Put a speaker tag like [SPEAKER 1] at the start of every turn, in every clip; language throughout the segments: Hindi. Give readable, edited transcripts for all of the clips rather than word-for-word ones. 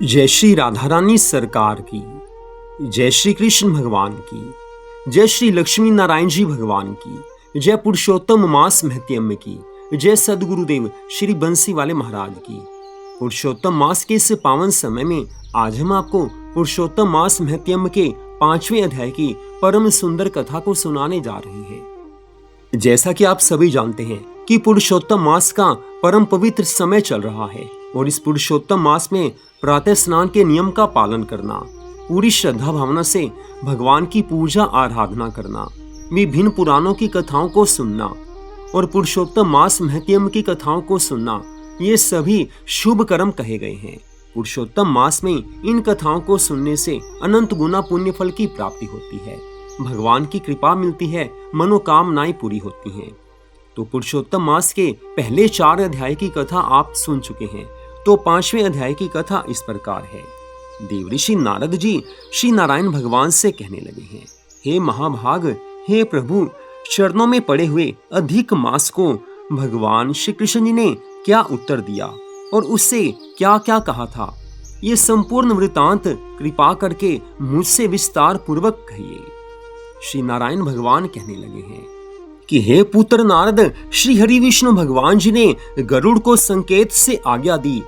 [SPEAKER 1] जय श्री राधा रानी सरकार की, जय श्री कृष्ण भगवान की, जय श्री लक्ष्मी नारायण जी भगवान की, जय पुरुषोत्तम मास महत्यम की, जय सदगुरुदेव श्री बंसी वाले महाराज की। पुरुषोत्तम मास के इस पावन समय में आज हम आपको पुरुषोत्तम मास महत्यम के 5वें अध्याय की परम सुंदर कथा को सुनाने जा रहे हैं। जैसा कि आप सभी जानते हैं कि पुरुषोत्तम मास का परम पवित्र समय चल रहा है और इस पुरुषोत्तम मास में प्रातः स्नान के नियम का पालन करना, पूरी श्रद्धा भावना से भगवान की पूजा आराधना करना, विभिन्न पुराणों की कथाओं को सुनना और पुरुषोत्तम मास महत्यम की कथाओं को सुनना, ये सभी शुभ कर्म कहे गए हैं। पुरुषोत्तम मास में इन कथाओं को सुनने से अनंत गुना पुण्य फल की प्राप्ति होती है, भगवान की कृपा मिलती है, मनोकामनाएं पूरी होती हैं। तो पुरुषोत्तम मास के पहले 4 अध्याय की कथा आप सुन चुके हैं। तो 5वें अध्याय की कथा इस प्रकार है। देवऋषि नारद जी श्री नारायण भगवान से कहने लगे हैं, हे महाभाग, हे प्रभु, चरणों में पड़े हुए अधिक मास को भगवान श्री कृष्ण जी ने क्या उत्तर दिया और उससे क्या क्या कहा था, ये संपूर्ण वृतांत कृपा करके मुझसे विस्तार पूर्वक कहिए। श्री नारायण भगवान कहने लगे हैं कि हे पुत्र नारद, श्री हरि विष्णु भगवान जी ने गरुड़ को संकेत से आज्ञा दी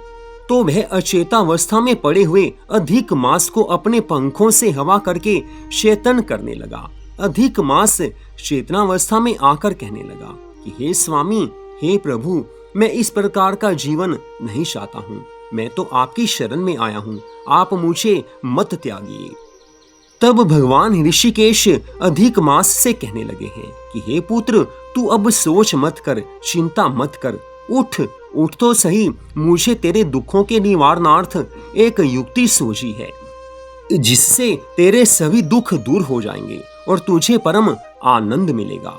[SPEAKER 1] तो वह अचेतावस्था में पड़े हुए अधिक मास को अपने पंखों से हवा करके चेतन करने लगा। अधिक मास चेतनावस्था में आकर कहने लगा कि हे स्वामी, हे प्रभु, मैं इस प्रकार का जीवन नहीं चाहता हूँ, मैं तो आपकी शरण में आया हूँ, आप मुझे मत त्यागिए। तब भगवान ऋषिकेश अधिक मास से कहने लगे हैं कि हे पुत्र, तू अब सोच मत कर, चिंता मत कर, उठ तो सही। मुझे तेरे दुखों के निवारणार्थ एक युक्ति सूझी है, जिससे तेरे सभी दुख दूर हो जाएंगे और तुझे परम आनंद मिलेगा।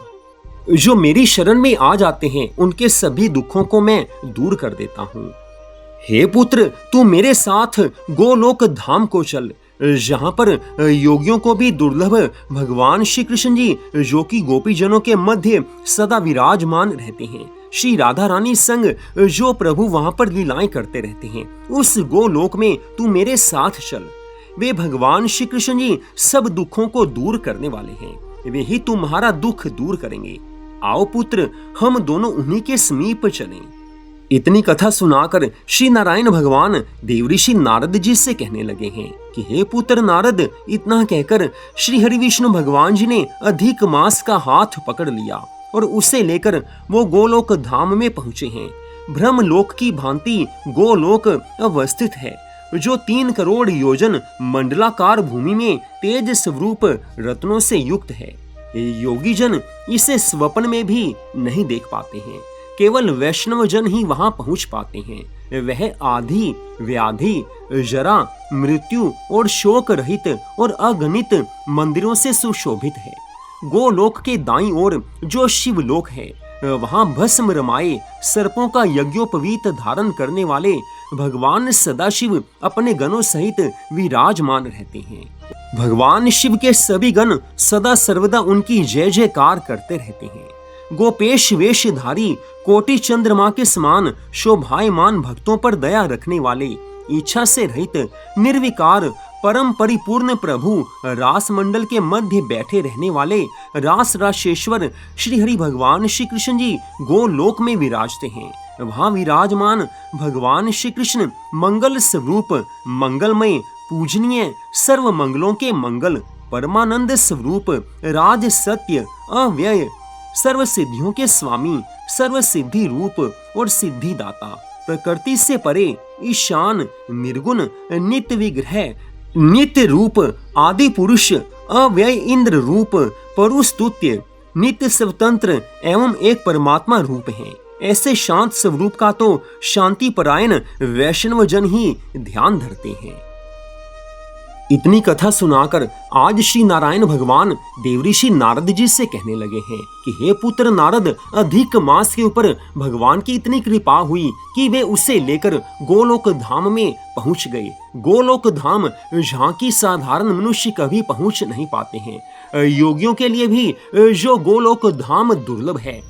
[SPEAKER 1] जो मेरी शरण में आ जाते हैं उनके सभी दुखों को मैं दूर कर देता हूँ। हे पुत्र, तू मेरे साथ गोलोक धाम को चल, जहाँ पर योगियों को भी दुर्लभ भगवान श्री कृष्ण जी, जो कि गोपीजनों के मध्य सदा विराजमान रहते हैं, श्री राधा रानी संग जो प्रभु वहाँ पर लीलाएं करते रहते हैं, उस गोलोक में तू मेरे साथ चल। वे भगवान श्री कृष्ण जी सब दुखों को दूर करने वाले हैं, वे ही तुम्हारा दुख दूर करेंगे। आओ पुत्र, हम दोनों उन्हीं के समीप चलें। इतनी कथा सुनाकर श्री नारायण भगवान देवऋषि नारद जी से कहने लगे हैं कि हे पुत्र नारद, इतना कहकर श्री हरि विष्णु भगवान जी ने अधिक मास का हाथ पकड़ लिया और उसे लेकर वो गोलोक धाम में पहुंचे हैं। ब्रह्मलोक की भांति गोलोक अवस्थित है, जो 3 करोड़ योजन मंडलाकार भूमि में तेज स्वरूप रत्नों से युक्त है। योगी जन इसे स्वप्न में भी नहीं देख पाते हैं, केवल वैष्णव जन ही वहां पहुंच पाते हैं। वह आदि, व्याधि, जरा, मृत्यु और शोक रहित और अगणित मंदिरों से सुशोभित है। गोलोक के दाईं ओर जो शिवलोक है, वहां भस्म रमाए सर्पों का यज्ञोपवीत धारण करने वाले भगवान सदाशिव अपने गणों सहित विराजमान रहते हैं। भगवान शिव के सभी गण सदा सर्वदा उनकी जय जयकार करते रहते हैं। गोपेश वेशधारी, कोटि चंद्रमा के समान शोभायमान भक्तों पर दया रखने वाले, इच्छा से रहित निर्विकार परम परिपूर्ण प्रभु रास मंडल के मध्य बैठे रहने वाले रास राशेश्वर श्री हरि भगवान श्री कृष्ण जी गोलोक में विराजते हैं। वहाँ विराजमान भगवान श्री कृष्ण मंगल स्वरूप, मंगलमय, पूजनीय, सर्व मंगलों के मंगल, परमानंद स्वरूप, राज सत्य, अव्यय, सर्व सिद्धियों के स्वामी, सर्व सिद्धि रूप और सिद्धि दाता, प्रकृति से परे, ईशान, निर्गुण, नित्य विग्रह, नित्य रूप, आदि पुरुष, अव्यय इंद्र रूप, परुस्तुत्य, नित्य स्वतंत्र एवं एक परमात्मा रूप है। ऐसे शांत स्वरूप का तो शांति परायण वैष्णव जन ही ध्यान धरते हैं। इतनी कथा सुनाकर आज श्री नारायण भगवान देवऋषि नारद जी से कहने लगे हैं कि हे पुत्र नारद, अधिक मास के ऊपर भगवान की इतनी कृपा हुई कि वे उसे लेकर गोलोक धाम में पहुंच गए। गोलोक धाम जहाँ की साधारण मनुष्य कभी पहुंच नहीं पाते हैं। योगियों के लिए भी जो गोलोक धाम दुर्लभ है,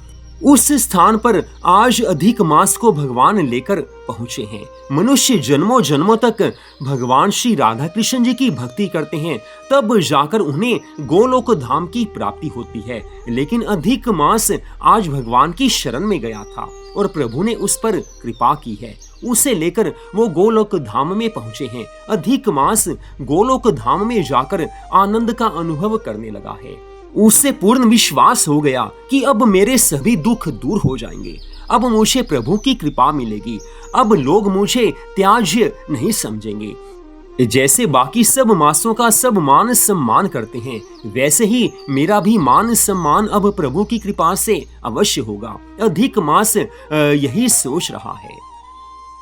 [SPEAKER 1] उस स्थान पर आज अधिक मास को भगवान लेकर पहुंचे हैं। मनुष्य जन्मों जन्मों तक भगवान श्री राधा कृष्ण जी की भक्ति करते हैं, तब जाकर उन्हें गोलोक धाम की प्राप्ति होती है। लेकिन अधिक मास आज भगवान की शरण में गया था और प्रभु ने उस पर कृपा की है, उसे लेकर वो गोलोक धाम में पहुंचे हैं। अधिक मास गोलोक धाम में जाकर आनंद का अनुभव करने लगा है। उससे पूर्ण विश्वास हो गया कि अब मेरे सभी दुख दूर हो जाएंगे, अब मुझे प्रभु की कृपा मिलेगी, अब लोग मुझे त्याज्य नहीं समझेंगे। जैसे बाकी सब मासों का सब मान सम्मान करते हैं, वैसे ही मेरा भी मान सम्मान अब प्रभु की कृपा से अवश्य होगा। अधिक मास यही सोच रहा है।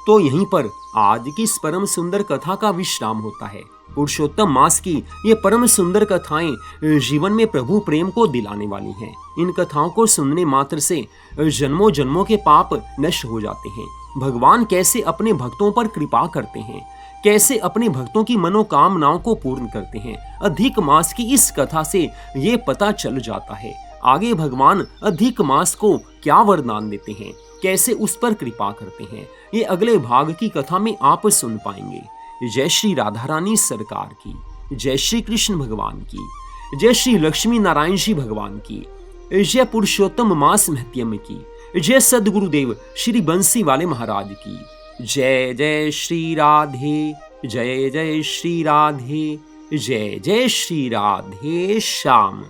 [SPEAKER 1] तो यहीं पर आज की इस परम सुंदर कथा का विश्राम होता है। पुरुषोत्तम मास की ये परम सुंदर कथाएं जीवन में प्रभु प्रेम को दिलाने वाली हैं। इन कथाओं को सुनने मात्र से जन्मों जन्मों के पाप नष्ट हो जाते हैं। भगवान कैसे अपने भक्तों पर कृपा करते हैं, कैसे अपने भक्तों की मनोकामनाओं को पूर्ण करते हैं, अधिक मास की इस कथा से ये पता चल जाता है। आगे भगवान अधिक मास को क्या वरदान देते हैं, कैसे उस पर कृपा करते हैं, ये अगले भाग की कथा में आप सुन पाएंगे। जय श्री राधा रानी सरकार की, जय श्री कृष्ण भगवान की, जय श्री लक्ष्मी नारायण जी भगवान की, जय पुरुषोत्तम मास महत्यम की, जय सदगुरुदेव श्री बंसी वाले महाराज की। जय जय श्री राधे, जय जय श्री राधे, जय जय श्री राधे श्याम।